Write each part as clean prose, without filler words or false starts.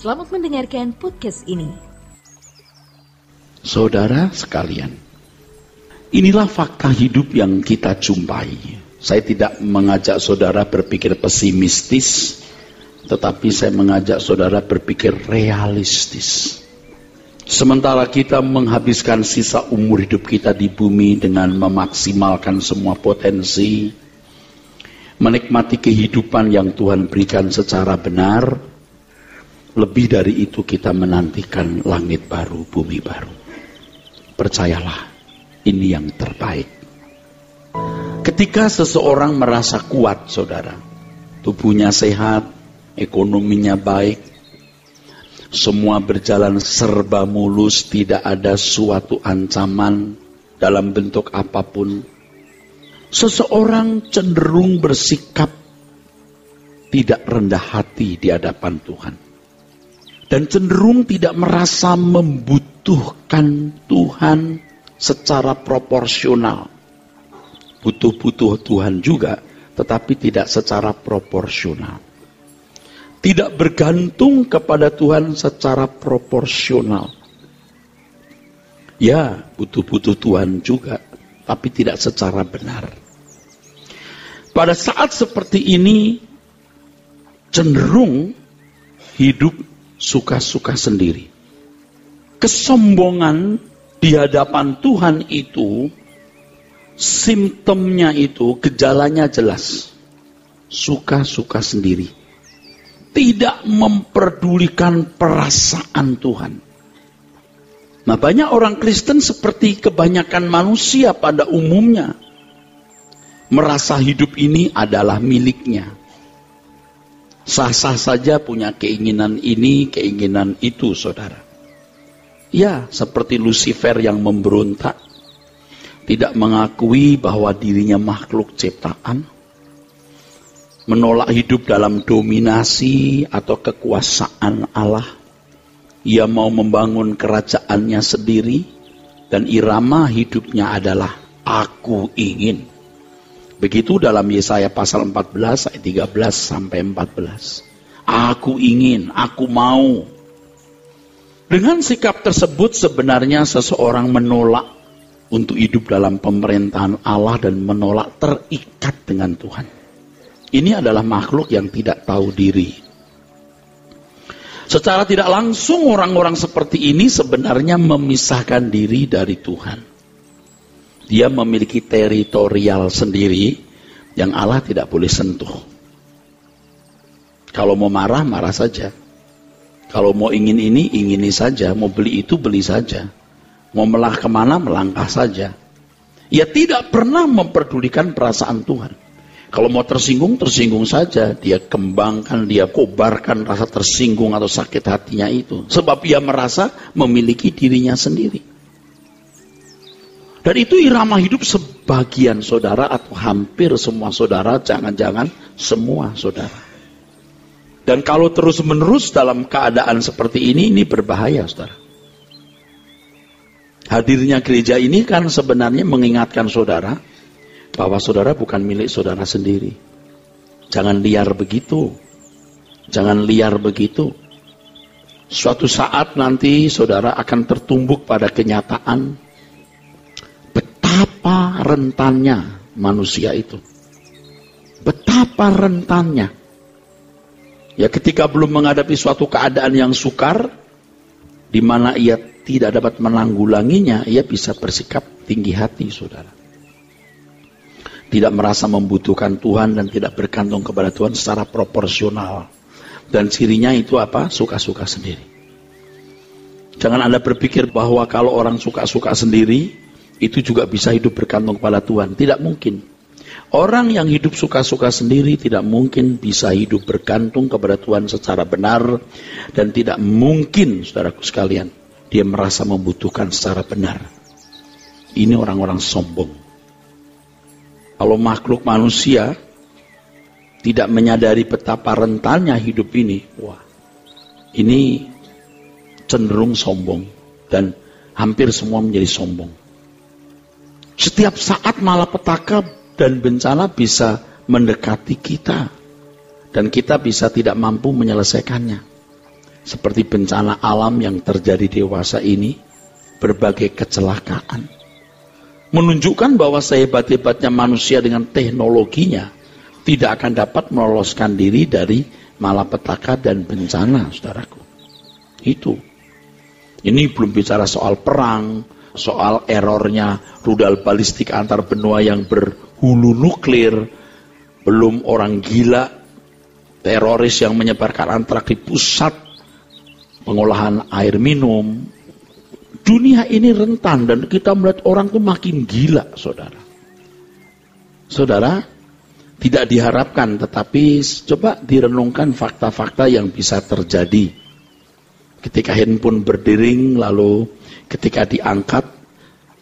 Selamat mendengarkan podcast ini. Saudara sekalian, inilah fakta hidup yang kita jumpai. Saya tidak mengajak saudara berpikir pesimistis, tetapi saya mengajak saudara berpikir realistis. Sementara kita menghabiskan sisa umur hidup kita di bumi dengan memaksimalkan semua potensi, menikmati kehidupan yang Tuhan berikan secara benar, lebih dari itu kita menantikan langit baru, bumi baru. Percayalah, ini yang terbaik. Ketika seseorang merasa kuat, saudara, tubuhnya sehat, ekonominya baik, semua berjalan serba mulus, tidak ada suatu ancaman dalam bentuk apapun, seseorang cenderung bersikap tidak rendah hati di hadapan Tuhan. Dan cenderung tidak merasa membutuhkan Tuhan secara proporsional. Butuh-butuh Tuhan juga, tetapi tidak secara proporsional. Tidak bergantung kepada Tuhan secara proporsional. Ya, butuh-butuh Tuhan juga, tapi tidak secara benar. Pada saat seperti ini, cenderung hidup suka-suka sendiri. Kesombongan di hadapan Tuhan itu, simptomnya itu, gejalanya jelas. Suka-suka sendiri. Tidak memperdulikan perasaan Tuhan. Nah, banyak orang Kristen seperti kebanyakan manusia pada umumnya, merasa hidup ini adalah miliknya. Sah-sah saja punya keinginan ini, keinginan itu, saudara. Ya, seperti Lucifer yang memberontak, tidak mengakui bahwa dirinya makhluk ciptaan, menolak hidup dalam dominasi atau kekuasaan Allah. Ia mau membangun kerajaannya sendiri, dan irama hidupnya adalah aku ingin. Begitu dalam Yesaya pasal 14 ayat 13 sampai 14. Aku ingin, aku mau. Dengan sikap tersebut sebenarnya seseorang menolak untuk hidup dalam pemerintahan Allah dan menolak terikat dengan Tuhan. Ini adalah makhluk yang tidak tahu diri. Secara tidak langsung orang-orang seperti ini sebenarnya memisahkan diri dari Tuhan. Dia memiliki teritorial sendiri yang Allah tidak boleh sentuh. Kalau mau marah, marah saja. Kalau mau ingin ini, ingini saja. Mau beli itu, beli saja. Mau melangkah kemana, melangkah saja. Ia tidak pernah memperdulikan perasaan Tuhan. Kalau mau tersinggung, tersinggung saja. Dia kembangkan, dia kobarkan rasa tersinggung atau sakit hatinya itu. Sebab ia merasa memiliki dirinya sendiri. Dan itu irama hidup sebagian saudara atau hampir semua saudara, jangan-jangan semua saudara. Dan kalau terus-menerus dalam keadaan seperti ini berbahaya, saudara. Hadirnya gereja ini kan sebenarnya mengingatkan saudara bahwa saudara bukan milik saudara sendiri. Jangan liar begitu. Jangan liar begitu. Suatu saat nanti saudara akan tertumbuk pada kenyataan betapa rentannya manusia itu. Betapa rentannya. Ya, ketika belum menghadapi suatu keadaan yang sukar, di mana ia tidak dapat menanggulanginya, ia bisa bersikap tinggi hati, saudara. Tidak merasa membutuhkan Tuhan dan tidak bergantung kepada Tuhan secara proporsional. Dan cirinya itu apa? Suka-suka sendiri. Jangan Anda berpikir bahwa kalau orang suka-suka sendiri, itu juga bisa hidup bergantung kepada Tuhan. Tidak mungkin. Orang yang hidup suka-suka sendiri tidak mungkin bisa hidup bergantung kepada Tuhan secara benar. Dan tidak mungkin, saudaraku sekalian, dia merasa membutuhkan secara benar. Ini orang-orang sombong. Kalau makhluk manusia tidak menyadari betapa rentannya hidup ini, wah, ini cenderung sombong. Dan hampir semua menjadi sombong. Setiap saat malapetaka dan bencana bisa mendekati kita. Dan kita bisa tidak mampu menyelesaikannya. seperti bencana alam yang terjadi dewasa ini, berbagai kecelakaan, menunjukkan bahwa sehebat-hebatnya manusia dengan teknologinya tidak akan dapat meloloskan diri dari malapetaka dan bencana, saudaraku. Itu. Ini belum bicara soal perang, soal errornya rudal balistik antar benua yang berhulu nuklir, belum orang gila, teroris yang menyebarkan antrak di pusat pengolahan air minum. Dunia ini rentan dan kita melihat orang tuh makin gila, saudara. Saudara, tidak diharapkan, tetapi coba direnungkan fakta-fakta yang bisa terjadi. Ketika handphone berdering, lalu ketika diangkat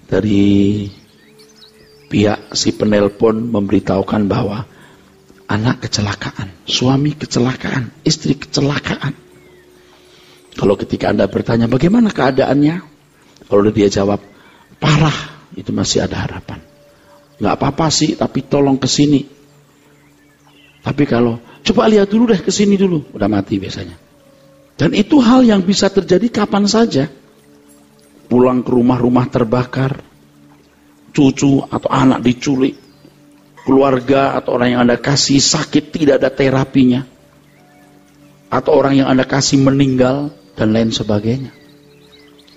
dari pihak si penelpon memberitahukan bahwa anak kecelakaan, suami kecelakaan, istri kecelakaan. Kalau ketika Anda bertanya bagaimana keadaannya, kalau dia jawab parah, itu masih ada harapan. Nggak apa-apa sih, tapi tolong ke sini. Tapi kalau coba lihat dulu deh ke sini dulu, udah mati biasanya. Dan itu hal yang bisa terjadi kapan saja. Pulang ke rumah terbakar, cucu atau anak diculik, keluarga atau orang yang Anda kasih sakit tidak ada terapinya, atau orang yang Anda kasih meninggal, dan lain sebagainya.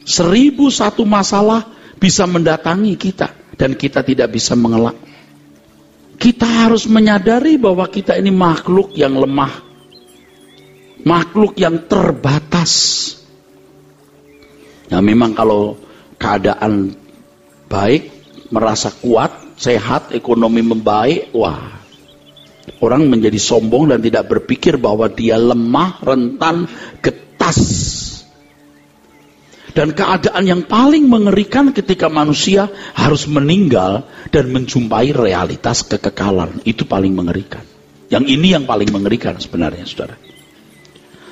1001 masalah bisa mendatangi kita, dan kita tidak bisa mengelak. Kita harus menyadari bahwa kita ini makhluk yang lemah, makhluk yang terbatas. Ya memang kalau keadaan baik, merasa kuat, sehat, ekonomi membaik, wah, orang menjadi sombong dan tidak berpikir bahwa dia lemah, rentan, getas. Dan keadaan yang paling mengerikan ketika manusia harus meninggal dan menjumpai realitas kekekalan. Itu paling mengerikan. Yang ini yang paling mengerikan sebenarnya, saudara.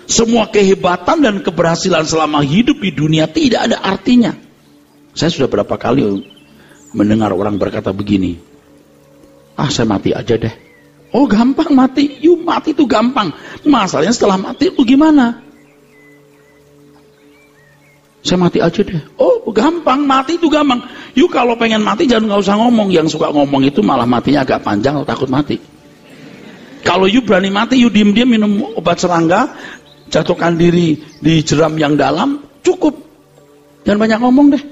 Semua kehebatan dan keberhasilan selama hidup di dunia tidak ada artinya. Saya sudah berapa kali mendengar orang berkata begini, saya mati aja deh. Oh gampang mati, mati itu gampang. Masalahnya setelah mati itu gimana? Saya mati aja deh. Oh gampang, mati itu gampang. Kalau pengen mati jangan nggak usah ngomong. Yang suka ngomong itu malah matinya agak panjang atau takut mati. Kalau berani mati, diem-diem minum obat serangga, jatuhkan diri di jeram yang dalam, cukup. Jangan banyak ngomong deh.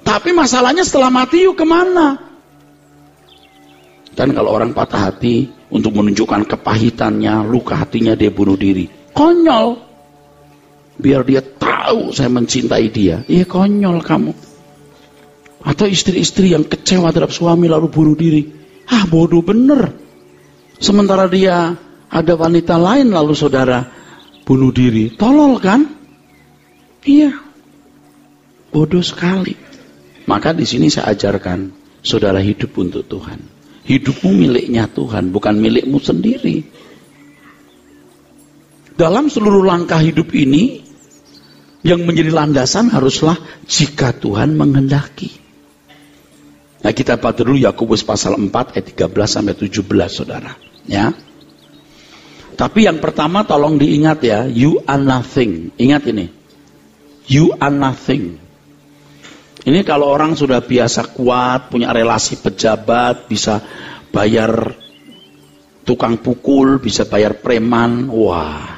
Tapi masalahnya setelah mati kemana? Dan kalau orang patah hati untuk menunjukkan kepahitannya, luka hatinya, dia bunuh diri. Konyol. Biar dia tahu saya mencintai dia. Iya konyol kamu. Atau istri-istri yang kecewa terhadap suami lalu bunuh diri. Bodoh bener. Sementara dia ada wanita lain lalu saudara bunuh diri. Tolol kan? Iya. Bodoh sekali. Maka di sini saya ajarkan saudara hidup untuk Tuhan. Hidupmu miliknya Tuhan, bukan milikmu sendiri. Dalam seluruh langkah hidup ini, yang menjadi landasan haruslah jika Tuhan menghendaki. Nah kita baca dulu Yakobus pasal 4 ayat 13 sampai 17 saudara. Ya. Tapi yang pertama tolong diingat ya, you are nothing. Ingat ini. You are nothing. Ini kalau orang sudah biasa kuat, punya relasi pejabat, bisa bayar tukang pukul, bisa bayar preman, wah.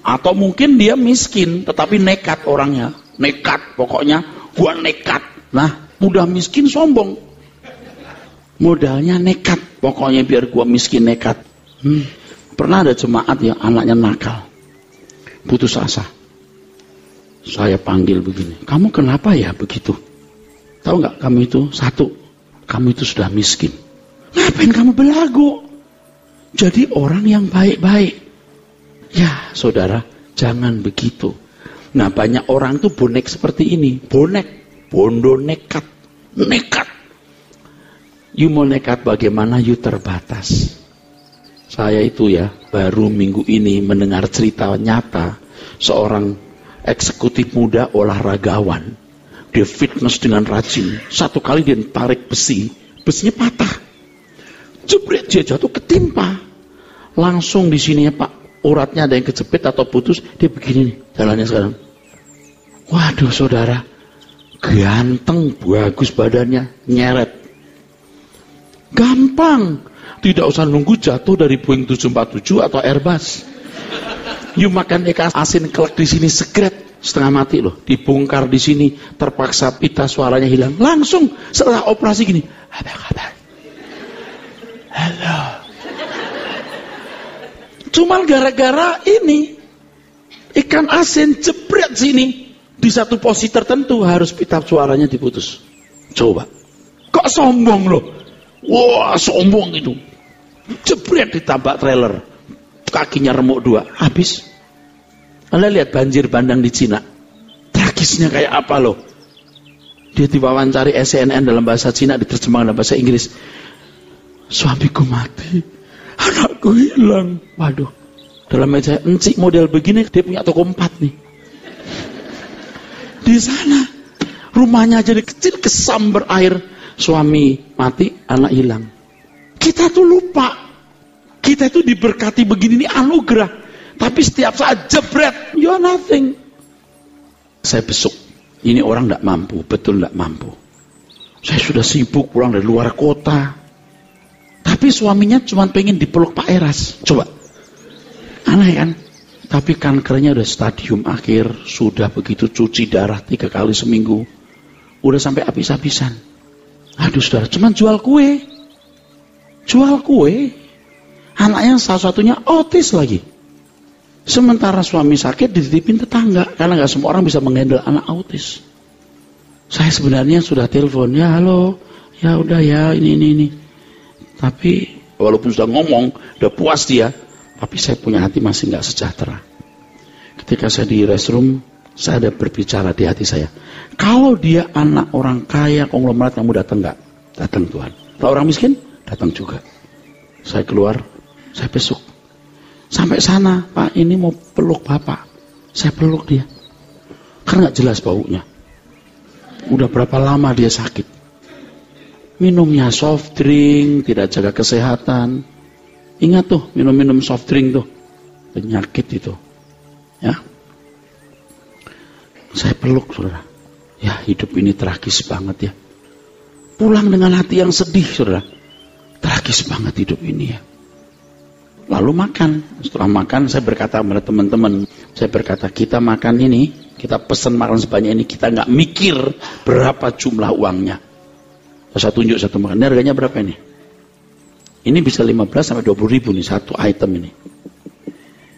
Atau mungkin dia miskin, tetapi nekat orangnya. Nekat, pokoknya gua nekat. Nah, udah miskin sombong. Modalnya nekat, pokoknya biar gua miskin nekat. Pernah ada jemaat yang anaknya nakal, putus asa. Saya panggil begini, kamu kenapa ya begitu? Tahu nggak kamu itu? Satu, kamu itu sudah miskin. Ngapain kamu belagu? Jadi orang yang baik-baik. Ya saudara, jangan begitu. Nah banyak orang tuh bonek seperti ini. Bonek, bondo nekat. Nekat. You mau nekat bagaimana? You terbatas. Saya itu ya baru minggu ini mendengar cerita nyata seorang eksekutif muda olahragawan. Dia fitness dengan rajin. Satu kali dia tarik besi, besinya patah. Jebret, dia jatuh ketimpa. Langsung di sini ya Pak, uratnya ada yang kejepit atau putus, dia begini nih jalannya sekarang. Waduh saudara, ganteng, bagus badannya, nyeret. Gampang, tidak usah nunggu jatuh dari Boeing 747 atau Airbus. You makan ikan asin kelek di sini segret, setengah mati loh, dibongkar di sini, terpaksa pita suaranya hilang, langsung setelah operasi gini, apa kabar? Halo. Cuman gara-gara ini ikan asin jebret sini di satu posisi tertentu harus pita suaranya diputus. Coba, kok sombong loh? Wah sombong itu, jebret ditabrak trailer, kakinya remuk 2, habis. Anda lihat banjir bandang di Cina, tragisnya kayak apa loh? Dia diwawancari CNN dalam bahasa Cina, diterjemahkan dalam bahasa Inggris. Suamiku mati, anakku hilang. Waduh, dalam meja encik model begini, dia punya toko 4 nih. Di sana, rumahnya jadi kecil, kesambar air. Suami mati, anak hilang. Kita tuh lupa, kita itu diberkati begini, ini anugerah. Tapi setiap saat jebret, you are nothing. Saya besuk, ini orang tidak mampu, betul tidak mampu. Saya sudah sibuk pulang dari luar kota. Tapi suaminya cuma pengen dipeluk Pak Eras. Coba, aneh kan? Tapi kankernya udah stadium akhir, sudah begitu cuci darah 3 kali seminggu. Udah sampai habis-habisan. Aduh saudara, cuma jual kue. Jual kue. Anaknya salah satunya autis lagi. Sementara suami sakit dititipin tetangga, karena gak semua orang bisa menghandle anak autis. Saya sebenarnya sudah telepon, ya halo, ya udah ya ini. Tapi walaupun sudah ngomong, udah puas dia, tapi saya punya hati masih gak sejahtera. Ketika saya di restroom, saya ada berbicara di hati saya. Kalau dia anak orang kaya, konglomerat, kamu datang gak? Datang Tuhan. Kalau orang miskin, datang juga. Saya keluar, saya besuk. Sampai sana, Pak, ini mau peluk Bapak. Saya peluk dia. Karena gak jelas baunya. Udah berapa lama dia sakit. Minumnya soft drink, tidak jaga kesehatan. Ingat tuh, minum soft drink tuh. Penyakit itu. Ya. Saya peluk, saudara. Ya, hidup ini tragis banget ya. Pulang dengan hati yang sedih, saudara. Tragis banget hidup ini ya. Lalu makan. Setelah makan, saya berkata kepada teman-teman, saya berkata, kita makan ini, kita pesan makan sebanyak ini, kita nggak mikir berapa jumlah uangnya. Saya tunjuk satu makan. Ini harganya berapa ini? Ini bisa 15 sampai 20 ribu nih, satu item ini.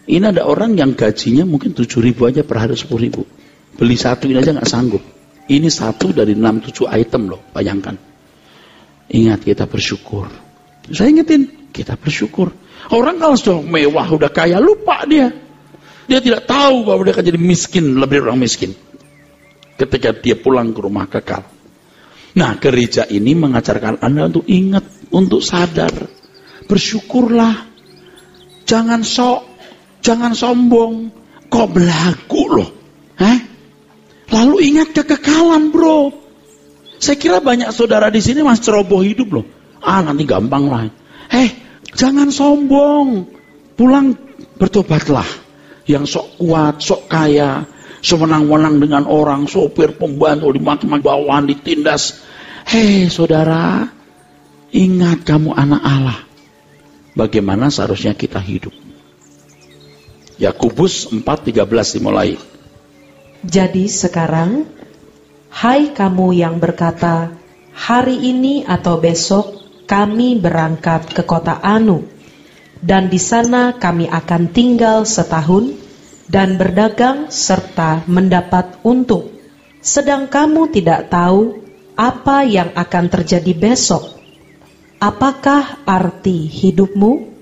Ini ada orang yang gajinya mungkin 7 ribu aja per hari, 10 ribu. Beli satu ini aja nggak sanggup. Ini satu dari 6-7 item loh, bayangkan. Ingat, kita bersyukur. Saya ingetin, kita bersyukur. Orang kalau sudah mewah, udah kaya, lupa dia. Dia tidak tahu bahwa dia akan jadi miskin, lebih dari orang miskin. Ketika dia pulang ke rumah kekal. Nah, gereja ini mengajarkan Anda untuk ingat, untuk sadar. Bersyukurlah. Jangan sok, jangan sombong. Kok belagu loh. Lalu ingat kekekalan, bro. Saya kira banyak saudara di sini masih ceroboh hidup loh. Nanti gampang lah. Jangan sombong. Pulang bertobatlah. Yang sok kuat, sok kaya, sewenang-wenang dengan orang, sopir, pembantu, dimaki-maki, bawahan, ditindas. Saudara, ingat kamu anak Allah. Bagaimana seharusnya kita hidup. Yakobus 4:13 dimulai. Jadi sekarang, hai kamu yang berkata, hari ini atau besok kami berangkat ke kota Anu, dan di sana kami akan tinggal setahun dan berdagang serta mendapat untung. Sedang kamu tidak tahu apa yang akan terjadi besok. Apakah arti hidupmu?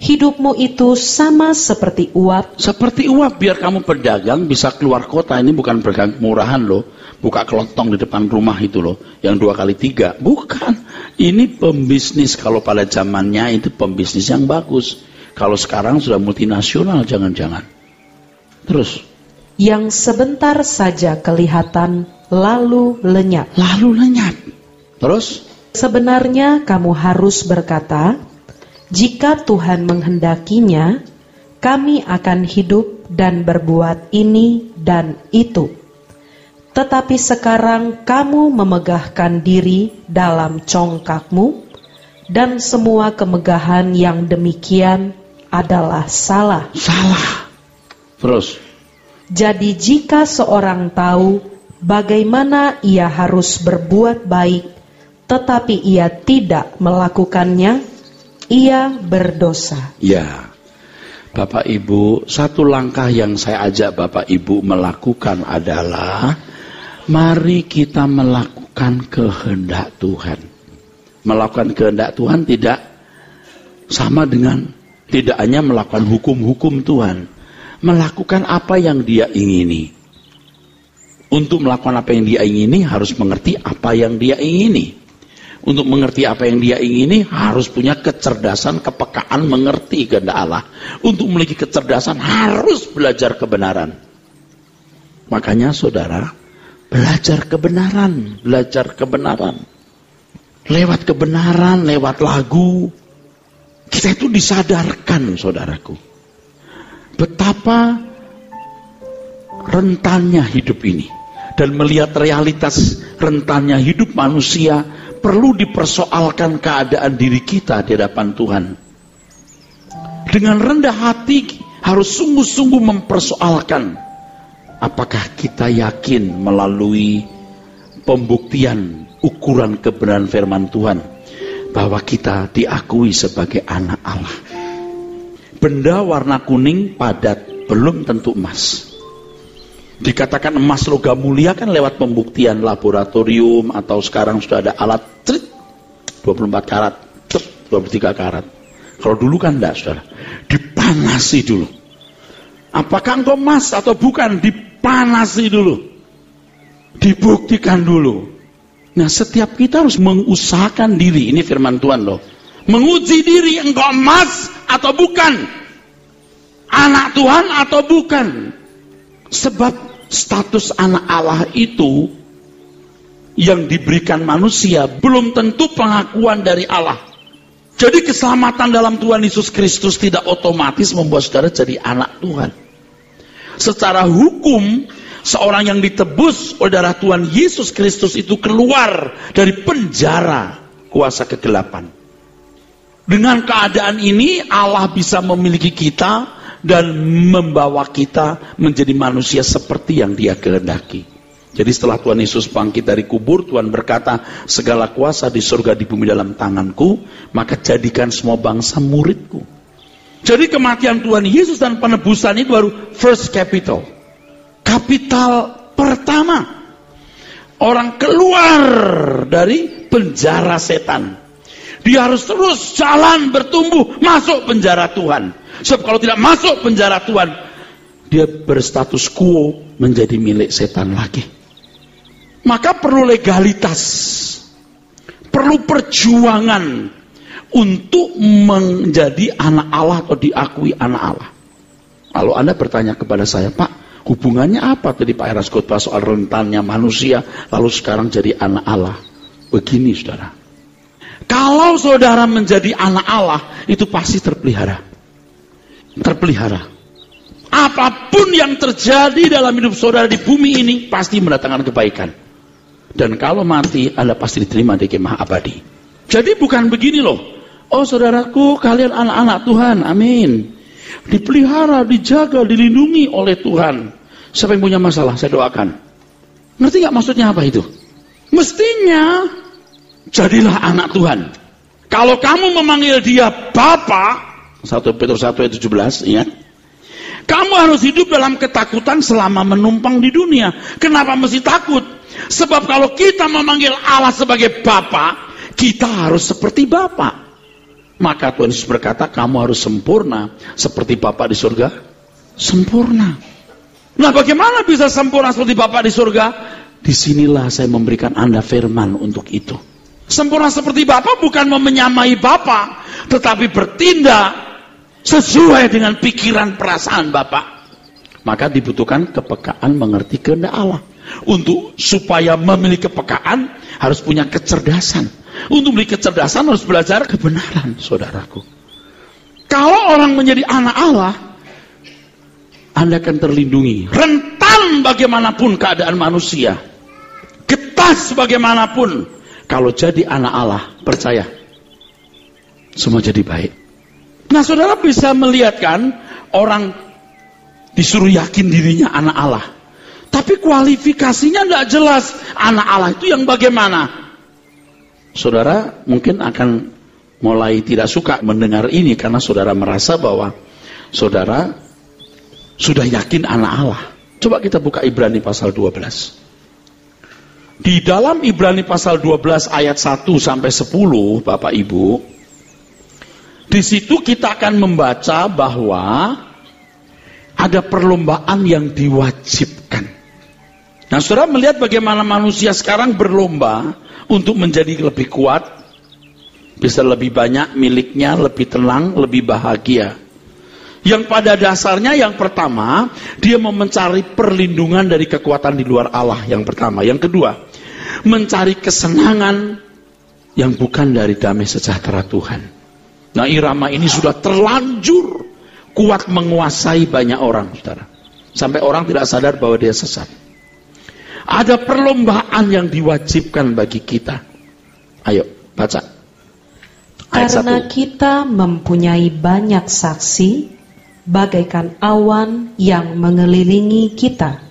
Hidupmu itu sama seperti uap. Seperti uap, biar kamu berdagang bisa keluar kota. Ini bukan berdagang murahan loh. Buka kelontong di depan rumah itu loh. Yang 2 kali 3. Bukan. Ini pembisnis. Kalau pada zamannya itu pembisnis yang bagus. Kalau sekarang sudah multinasional jangan-jangan. Terus. Yang sebentar saja kelihatan lalu lenyap. Lalu lenyap. Terus. Sebenarnya kamu harus berkata, jika Tuhan menghendakinya, kami akan hidup dan berbuat ini dan itu. Tetapi sekarang kamu memegahkan diri dalam congkakmu, dan semua kemegahan yang demikian adalah salah. Salah. Terus. Jadi jika seorang tahu bagaimana ia harus berbuat baik, tetapi ia tidak melakukannya, ia berdosa. Ya, Bapak Ibu, satu langkah yang saya ajak Bapak Ibu melakukan adalah mari kita melakukan kehendak Tuhan. Melakukan kehendak Tuhan tidak sama dengan tidak hanya melakukan hukum-hukum Tuhan. Melakukan apa yang Dia ingini. Untuk melakukan apa yang Dia ingini harus mengerti apa yang Dia ingini. Untuk mengerti apa yang Dia ingini harus punya kecerdasan, kepekaan mengerti kehendak Allah. Untuk memiliki kecerdasan harus belajar kebenaran. Makanya saudara, belajar kebenaran, belajar kebenaran. Lewat kebenaran, lewat lagu, kita itu disadarkan, saudaraku, betapa rentannya hidup ini. Dan melihat realitas rentannya hidup manusia, perlu dipersoalkan keadaan diri kita di hadapan Tuhan. Dengan rendah hati harus sungguh-sungguh mempersoalkan, apakah kita yakin melalui pembuktian ukuran kebenaran firman Tuhan bahwa kita diakui sebagai anak Allah. Benda warna kuning padat belum tentu emas. Dikatakan emas logam mulia kan lewat pembuktian laboratorium, atau sekarang sudah ada alat 24 karat, 23 karat. Kalau dulu kan enggak, saudara. Dipanasi dulu. Apakah engkau emas atau bukan? Dipanasi dulu. Dibuktikan dulu. Nah, setiap kita harus mengusahakan diri. Ini firman Tuhan loh. Menguji diri, engkau emas atau bukan? Anak Tuhan atau bukan? Sebab status anak Allah itu yang diberikan manusia belum tentu pengakuan dari Allah. Jadi keselamatan dalam Tuhan Yesus Kristus tidak otomatis membuat saudara jadi anak Tuhan. Secara hukum, seorang yang ditebus oleh darah Tuhan Yesus Kristus itu keluar dari penjara kuasa kegelapan. Dengan keadaan ini Allah bisa memiliki kita dan membawa kita menjadi manusia seperti yang Dia kehendaki. Jadi setelah Tuhan Yesus bangkit dari kubur, Tuhan berkata, segala kuasa di surga di bumi dalam tanganku, maka jadikan semua bangsa muridku. Jadi kematian Tuhan Yesus dan penebusan itu baru first capital. Kapital pertama. Orang keluar dari penjara setan. Dia harus terus jalan bertumbuh masuk penjara Tuhan. Sebab kalau tidak masuk penjara Tuhan, dia berstatus quo menjadi milik setan lagi. Maka perlu legalitas, perlu perjuangan untuk menjadi anak Allah atau diakui anak Allah. Kalau Anda bertanya kepada saya, Pak, hubungannya apa tadi Pak Eras khotbah soal rentannya manusia lalu sekarang jadi anak Allah? Begini saudara, kalau saudara menjadi anak Allah itu pasti terpelihara. Apapun yang terjadi dalam hidup saudara di bumi ini pasti mendatangkan kebaikan. Dan kalau mati, Anda pasti diterima di kemah abadi. Jadi bukan begini loh. Oh saudaraku, kalian anak-anak Tuhan, amin. Dipelihara, dijaga, dilindungi oleh Tuhan. Siapa yang punya masalah, saya doakan. Ngerti gak maksudnya apa itu? Mestinya, jadilah anak Tuhan. Kalau kamu memanggil dia Bapa, 1 Petrus 1 ayat 17, ya. Kamu harus hidup dalam ketakutan selama menumpang di dunia. Kenapa mesti takut? Sebab kalau kita memanggil Allah sebagai Bapa, kita harus seperti Bapa. Maka Tuhan Yesus berkata, kamu harus sempurna seperti Bapa di surga sempurna. Nah, bagaimana bisa sempurna seperti Bapa di surga? Disinilah saya memberikan Anda firman untuk itu. Sempurna seperti Bapa bukan menyamai Bapa, tetapi bertindak sesuai dengan pikiran perasaan Bapa. Maka dibutuhkan kepekaan mengerti kehendak Allah. Untuk supaya memiliki kepekaan harus punya kecerdasan. Untuk memiliki kecerdasan harus belajar kebenaran, saudaraku. Kalau orang menjadi anak Allah, Anda akan terlindungi. Rentan bagaimanapun keadaan manusia, getas bagaimanapun, kalau jadi anak Allah, percaya, semua jadi baik. Nah, saudara bisa melihat kan, orang disuruh yakin dirinya anak Allah, tapi kualifikasinya tidak jelas. Anak Allah itu yang bagaimana? Saudara mungkin akan mulai tidak suka mendengar ini, karena saudara merasa bahwa saudara sudah yakin anak Allah. Coba kita buka Ibrani pasal 12. Di dalam Ibrani pasal 12 ayat 1 sampai 10, Bapak Ibu, di situ kita akan membaca bahwa ada perlombaan yang diwajibkan. Nah, saudara melihat bagaimana manusia sekarang berlomba untuk menjadi lebih kuat, bisa lebih banyak miliknya, lebih tenang, lebih bahagia. Yang pada dasarnya yang pertama, dia mau mencari perlindungan dari kekuatan di luar Allah, yang pertama. Yang kedua, mencari kesenangan yang bukan dari damai sejahtera Tuhan. Nah, irama ini sudah terlanjur kuat menguasai banyak orang, saudara. Sampai orang tidak sadar bahwa dia sesat. Ada perlombaan yang diwajibkan bagi kita. Ayo, baca. Karena kita mempunyai banyak saksi, bagaikan awan yang mengelilingi kita.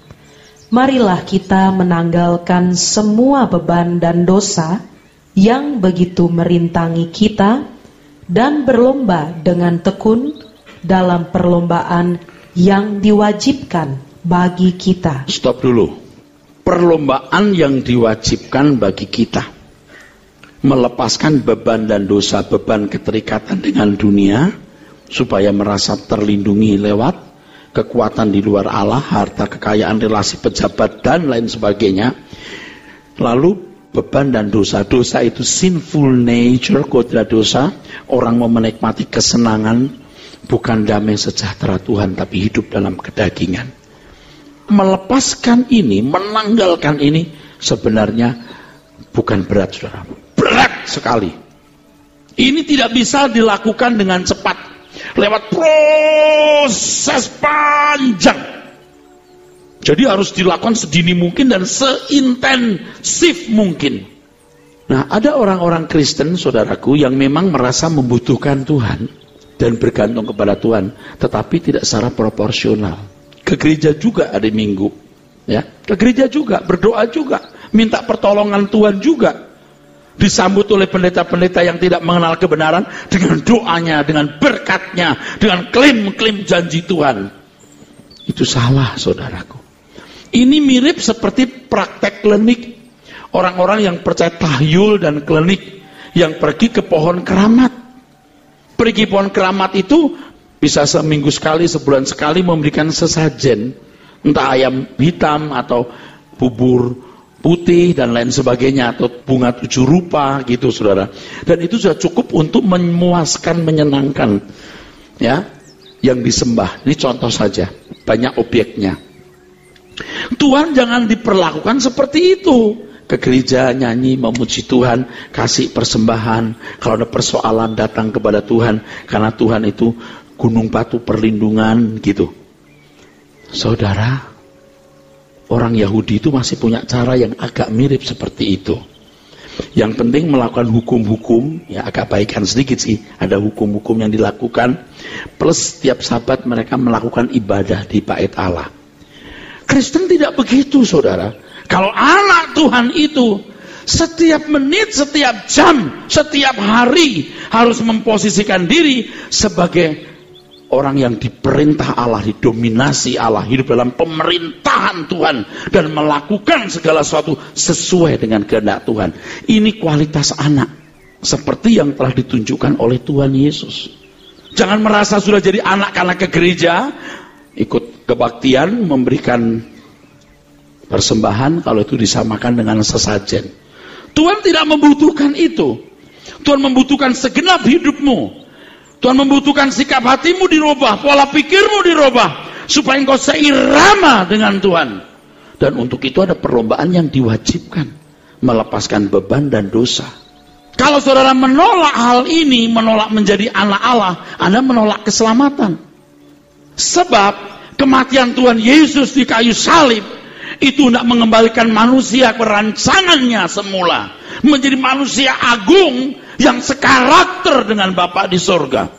Marilah kita menanggalkan semua beban dan dosa yang begitu merintangi kita, dan berlomba dengan tekun dalam perlombaan yang diwajibkan bagi kita. Stop dulu. Perlombaan yang diwajibkan bagi kita. Melepaskan beban dan dosa, beban keterikatan dengan dunia, supaya merasa terlindungi lewat kekuatan di luar Allah, harta, kekayaan, relasi pejabat, dan lain sebagainya. Lalu beban dan dosa. Dosa itu sinful nature, kodrat dosa. Orang mau menikmati kesenangan, bukan damai sejahtera Tuhan, tapi hidup dalam kedagingan. Melepaskan ini, menanggalkan ini, sebenarnya bukan berat, saudara. Berat sekali. Ini tidak bisa dilakukan dengan cepat, lewat proses panjang. Jadi harus dilakukan sedini mungkin dan seintensif mungkin. Nah, ada orang-orang Kristen, saudaraku, yang memang merasa membutuhkan Tuhan dan bergantung kepada Tuhan, tetapi tidak secara proporsional. Ke gereja juga ada minggu, ya. Ke gereja juga, berdoa juga, minta pertolongan Tuhan juga. Disambut oleh pendeta-pendeta yang tidak mengenal kebenaran dengan doanya, dengan berkatnya, dengan klaim-klaim janji Tuhan. Itu salah, saudaraku. Ini mirip seperti praktek klinik. Orang-orang yang percaya tahyul dan klinik, yang pergi ke pohon keramat. Pergi pohon keramat itu bisa seminggu sekali, sebulan sekali memberikan sesajen. Entah ayam hitam atau bubur putih dan lain sebagainya, atau bunga 7 rupa gitu, saudara. Dan itu sudah cukup untuk memuaskan, menyenangkan, ya, yang disembah. Ini contoh saja, banyak objeknya. Tuhan jangan diperlakukan seperti itu. Ke gereja nyanyi, memuji Tuhan, kasih persembahan. Kalau ada persoalan datang kepada Tuhan, karena Tuhan itu gunung batu perlindungan gitu. Saudara, orang Yahudi itu masih punya cara yang agak mirip seperti itu. Yang penting melakukan hukum-hukum, ya agak baikan sedikit sih, ada hukum-hukum yang dilakukan, plus setiap Sabat mereka melakukan ibadah di bait Allah. Kristen tidak begitu, saudara. Kalau anak Tuhan itu setiap menit, setiap jam, setiap hari harus memposisikan diri sebagai orang yang diperintah Allah, didominasi Allah, hidup dalam pemerintahan Tuhan, dan melakukan segala sesuatu sesuai dengan kehendak Tuhan. Ini kualitas anak, seperti yang telah ditunjukkan oleh Tuhan Yesus. Jangan merasa sudah jadi anak karena ke gereja, ikut kebaktian, memberikan persembahan, kalau itu disamakan dengan sesajen. Tuhan tidak membutuhkan itu. Tuhan membutuhkan segenap hidupmu. Tuhan membutuhkan sikap hatimu dirubah, pola pikirmu dirubah, supaya engkau seirama dengan Tuhan. Dan untuk itu ada perlombaan yang diwajibkan, melepaskan beban dan dosa. Kalau saudara menolak hal ini, menolak menjadi anak Allah, Anda menolak keselamatan. Sebab Kematian Tuhan Yesus di kayu salib itu tidak mengembalikan manusia ke rancangannya semula, menjadi manusia agung yang sekarakter dengan Bapa di sorga.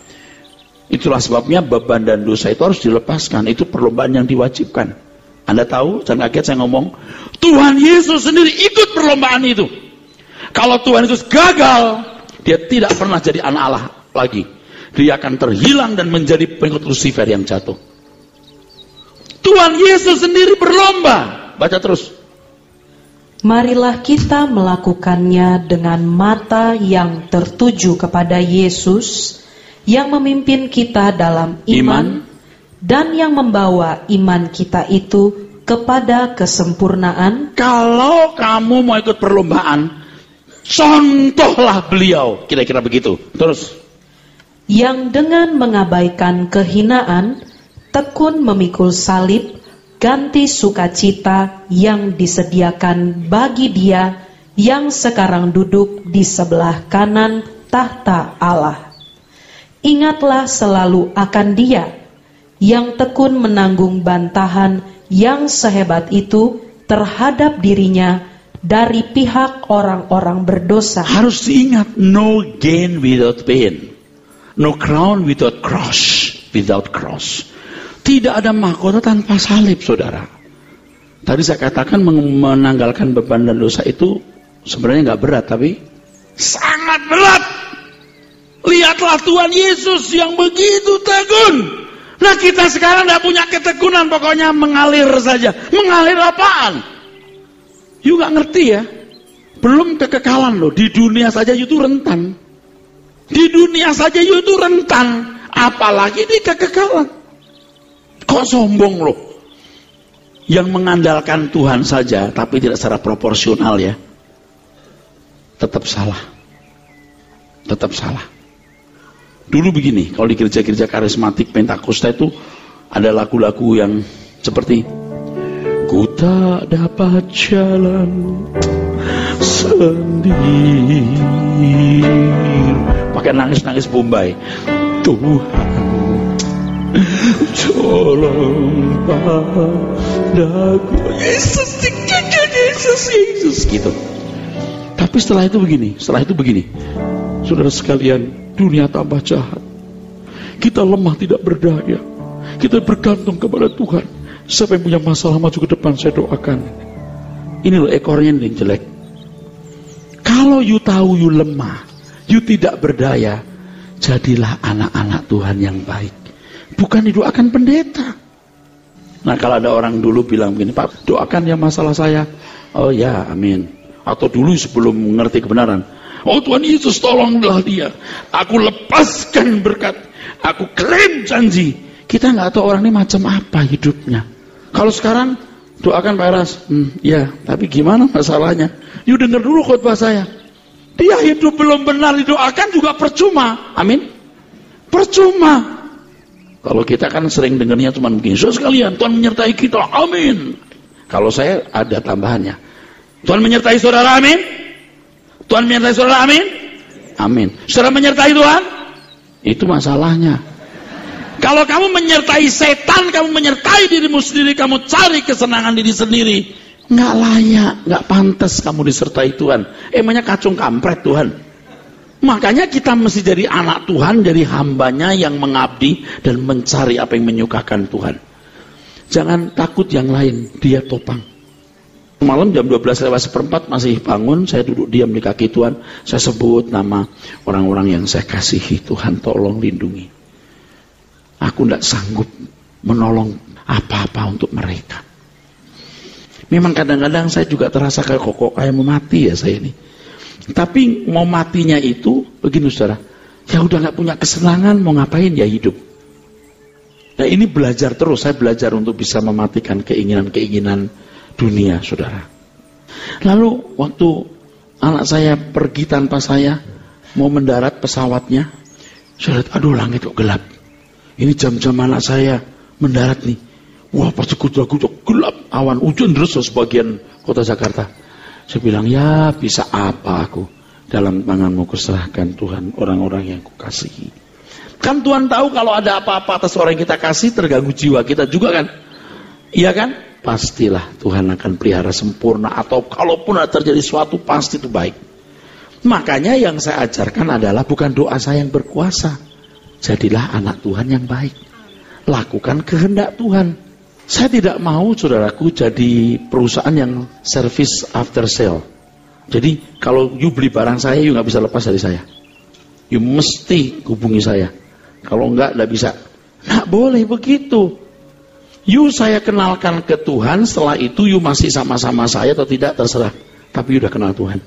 Itulah sebabnya beban dan dosa itu harus dilepaskan. Itu perlombaan yang diwajibkan. Anda tahu, jangan kaget saya ngomong, Tuhan Yesus sendiri ikut perlombaan itu. Kalau Tuhan Yesus gagal, dia tidak pernah jadi anak Allah lagi. Dia akan terhilang dan menjadi pengikut Lucifer yang jatuh. Tuhan Yesus sendiri berlomba. Baca terus. Marilah kita melakukannya dengan mata yang tertuju kepada Yesus, yang memimpin kita dalam iman, dan yang membawa iman kita itu kepada kesempurnaan. Kalau kamu mau ikut perlombaan, contohlah beliau. Kira-kira begitu. Terus. Yang dengan mengabaikan kehinaan, tekun memikul salib, ganti sukacita yang disediakan bagi Dia yang sekarang duduk di sebelah kanan tahta Allah. Ingatlah selalu akan Dia yang tekun menanggung bantahan yang sehebat itu terhadap dirinya dari pihak orang-orang berdosa. Harus diingat, no gain without pain, no crown without cross. Tidak ada mahkota tanpa salib, saudara. Tadi saya katakan menanggalkan beban dan dosa itu sebenarnya nggak berat, tapi sangat berat. Lihatlah Tuhan Yesus yang begitu tekun. Nah, kita sekarang nggak punya ketekunan, pokoknya mengalir saja. Mengalir apaan? You nggak ngerti ya? Belum kekekalan loh. Di dunia saja you itu rentan. Di dunia saja you itu rentan, apalagi di kekekalan. Kok sombong loh? Yang mengandalkan Tuhan saja tapi tidak secara proporsional ya, tetap salah. Tetap salah. Dulu begini, kalau di gereja-gereja karismatik Pentakosta itu ada lagu-lagu yang seperti ku tak dapat jalan sendiri, pakai nangis-nangis Bombay. Tuhan tolong padaku, Yesus gitu. Tapi setelah itu begini, saudara sekalian, dunia tambah jahat, kita lemah tidak berdaya, kita bergantung kepada Tuhan. Siapa yang punya masalah maju ke depan, saya doakan. Ini loh ekornya yang jelek. Kalau you tahu you lemah, you tidak berdaya, jadilah anak-anak Tuhan yang baik. Bukan didoakan pendeta. Nah, kalau ada orang dulu bilang begini, Pak, doakan ya masalah saya. Oh ya, amin. Atau dulu sebelum mengerti kebenaran, oh Tuhan Yesus tolonglah dia, aku lepaskan berkat, aku klaim janji. Kita nggak tahu orang ini macam apa hidupnya. Kalau sekarang doakan Pak Eras, ya, tapi gimana masalahnya? You dengar dulu khotbah saya. Dia hidup belum benar, didoakan juga percuma. Amin. Percuma. Kalau kita kan sering dengarnya cuma begini, saudara sekalian, Tuhan menyertai kita, amin. Kalau saya ada tambahannya, Tuhan menyertai saudara, amin. Tuhan menyertai saudara, amin. Amin. Saudara menyertai Tuhan, itu masalahnya. Kalau kamu menyertai setan, kamu menyertai dirimu sendiri, kamu cari kesenangan diri sendiri, nggak layak, nggak pantas kamu disertai Tuhan. Emangnya kacung kampret Tuhan. Makanya kita mesti jadi anak Tuhan, jadi hambanya yang mengabdi dan mencari apa yang menyukakan Tuhan. Jangan takut yang lain, dia topang. Malam jam 12:04 masih bangun, saya duduk diam di kaki Tuhan, saya sebut nama orang-orang yang saya kasihi. Tuhan tolong lindungi. Aku tidak sanggup menolong apa-apa untuk mereka. Memang kadang-kadang saya juga terasa kayak mau mati ya saya ini. Tapi mau matinya itu begini saudara, ya udah nggak punya kesenangan, mau ngapain ya hidup. Nah ini belajar terus, saya belajar untuk bisa mematikan keinginan-keinginan dunia saudara. Lalu waktu anak saya pergi tanpa saya, mau mendarat pesawatnya, saya lihat aduh langit kok gelap. Ini jam-jam anak saya mendarat nih, wah pasti kuda-kuda gelap, awan hujan terus sebagian kota Jakarta. Saya bilang, ya bisa apa aku, dalam tanganmu kuserahkan Tuhan orang-orang yang kukasihi. Kan Tuhan tahu kalau ada apa-apa atas orang yang kita kasih, terganggu jiwa kita juga kan. Iya kan? Pastilah Tuhan akan pelihara sempurna, atau kalaupun ada terjadi sesuatu pasti itu baik. Makanya yang saya ajarkan adalah bukan doa saya yang berkuasa. Jadilah anak Tuhan yang baik. Lakukan kehendak Tuhan. Saya tidak mau saudaraku jadi perusahaan yang service after sale. Jadi kalau you beli barang saya, you gak bisa lepas dari saya. You mesti hubungi saya. Kalau enggak bisa. Nggak boleh begitu. You saya kenalkan ke Tuhan, setelah itu you masih sama-sama saya atau tidak terserah. Tapi you udah kenal Tuhan.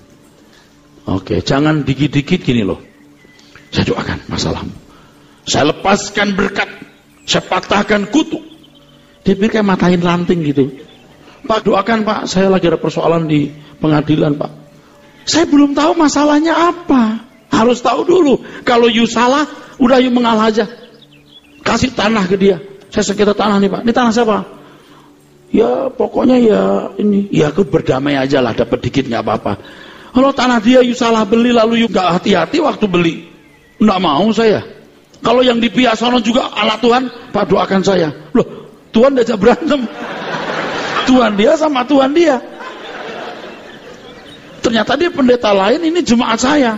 Oke, jangan dikit-dikit gini loh. Saya doakan masalahmu. Saya lepaskan berkat. Saya patahkan kutu. Dia pikir kayak matain ranting gitu. Pak, doakan Pak, saya lagi ada persoalan di pengadilan Pak. Saya belum tahu masalahnya apa. Harus tahu dulu. Kalau you salah, udah you mengalah aja. Kasih tanah ke dia. Saya sengketa tanah nih Pak. Ini tanah siapa? Ya pokoknya ya ini. Ya aku berdamai aja lah, dapat dikit gak apa-apa. Kalau tanah dia you salah beli, lalu you gak hati-hati waktu beli. Nggak mau saya. Kalau yang di pihak sono juga anak Tuhan, Pak doakan saya. Loh, Tuhan diajak berantem. Tuhan dia sama Tuhan dia. Ternyata dia pendeta lain, ini jemaat saya.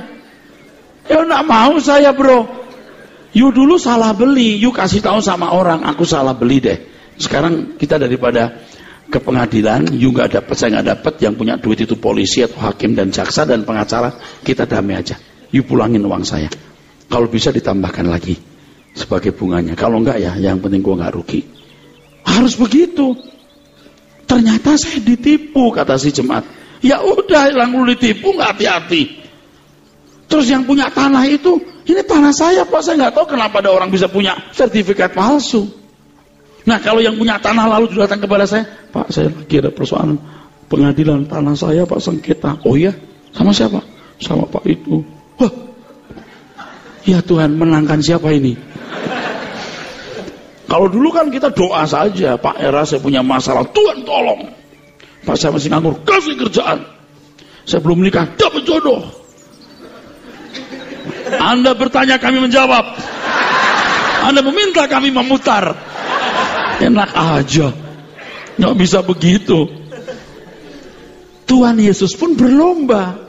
Ya enggak mau saya bro. You dulu salah beli, you kasih tahu sama orang, aku salah beli deh. Sekarang kita daripada ke pengadilan, you nggak dapat, saya nggak dapat, yang punya duit itu polisi atau hakim dan jaksa dan pengacara, kita damai aja. You pulangin uang saya. Kalau bisa ditambahkan lagi sebagai bunganya. Kalau enggak ya, yang penting gua nggak rugi. Harus begitu. Ternyata saya ditipu, kata si jemaat. Ya udah, yang lu ditipu nggak hati-hati. Terus yang punya tanah itu, ini tanah saya Pak, saya nggak tahu kenapa ada orang bisa punya sertifikat palsu. Nah kalau yang punya tanah lalu datang kepada saya, Pak saya lagi ada persoalan pengadilan tanah saya Pak, sengketa. Oh iya, sama siapa? Sama Pak itu. Wah, ya Tuhan, menangkan siapa ini? Kalau dulu kan kita doa saja, Pak Era saya punya masalah, Tuhan tolong. Pak saya masih nganggur, kasih kerjaan. Saya belum menikah, dapat jodoh. Anda bertanya kami menjawab. Anda meminta kami memutar. Enak aja. Nggak bisa begitu. Tuhan Yesus pun berlomba.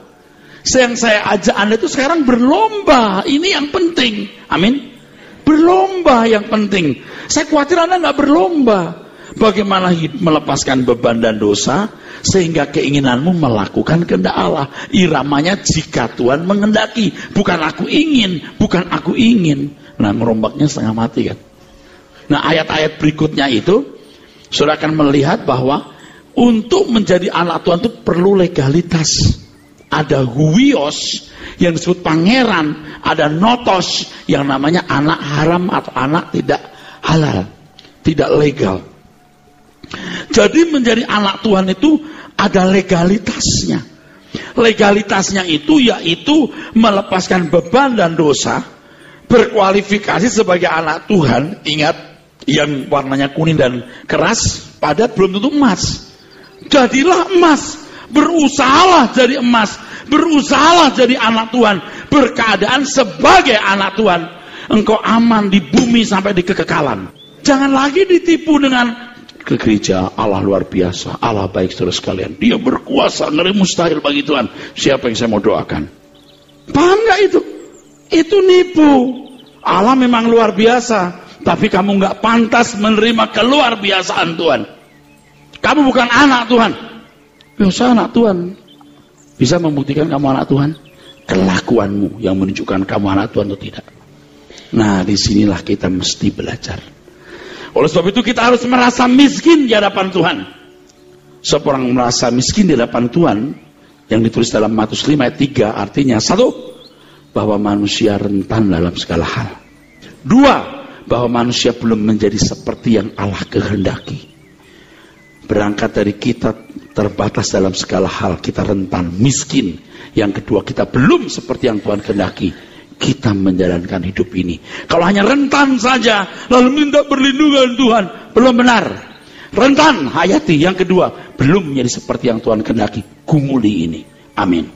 Yang saya ajak Anda itu sekarang berlomba. Ini yang penting. Amin. Berlomba yang penting. Saya khawatir Anda nggak berlomba. Bagaimana melepaskan beban dan dosa sehingga keinginanmu melakukan kehendak Allah. Iramanya jika Tuhan mengendaki, bukan aku ingin, bukan aku ingin. Nah, merombaknya setengah mati kan. Nah, ayat-ayat berikutnya itu saudara akan melihat bahwa untuk menjadi anak Tuhan itu perlu legalitas. Ada huios yang disebut pangeran, ada notos yang namanya anak haram atau anak tidak halal, tidak legal. Jadi menjadi anak Tuhan itu ada legalitasnya. Legalitasnya itu yaitu melepaskan beban dan dosa, berkualifikasi sebagai anak Tuhan. Ingat, yang warnanya kuning dan keras, padat, belum tentu emas. Jadilah emas, berusahalah jadi emas, berusahalah jadi anak Tuhan, berkeadaan sebagai anak Tuhan. Engkau aman di bumi sampai di kekekalan. Jangan lagi ditipu dengan ke gereja, Allah luar biasa, Allah baik saudara sekalian, dia berkuasa, ngeri mustahil bagi Tuhan. Siapa yang saya mau doakan? Paham gak itu? Itu nipu. Allah memang luar biasa, tapi kamu gak pantas menerima keluar biasaan Tuhan. Kamu bukan anak Tuhan. Biasa anak Tuhan. Bisa membuktikan kamu anak Tuhan? Kelakuanmu yang menunjukkan kamu anak Tuhan atau tidak. Nah, disinilah kita mesti belajar. Oleh sebab itu kita harus merasa miskin di hadapan Tuhan. Seorang merasa miskin di hadapan Tuhan, yang ditulis dalam Matius 5 ayat 3, artinya 1, bahwa manusia rentan dalam segala hal. 2, bahwa manusia belum menjadi seperti yang Allah kehendaki. Berangkat dari kita terbatas dalam segala hal, kita rentan, miskin. Yang kedua, kita belum seperti yang Tuhan kehendaki. Kita menjalankan hidup ini. Kalau hanya rentan saja, lalu minta perlindungan Tuhan, belum benar. Rentan, hayati. Yang kedua, belum menjadi seperti yang Tuhan kehendaki. Gumuli ini. Amin.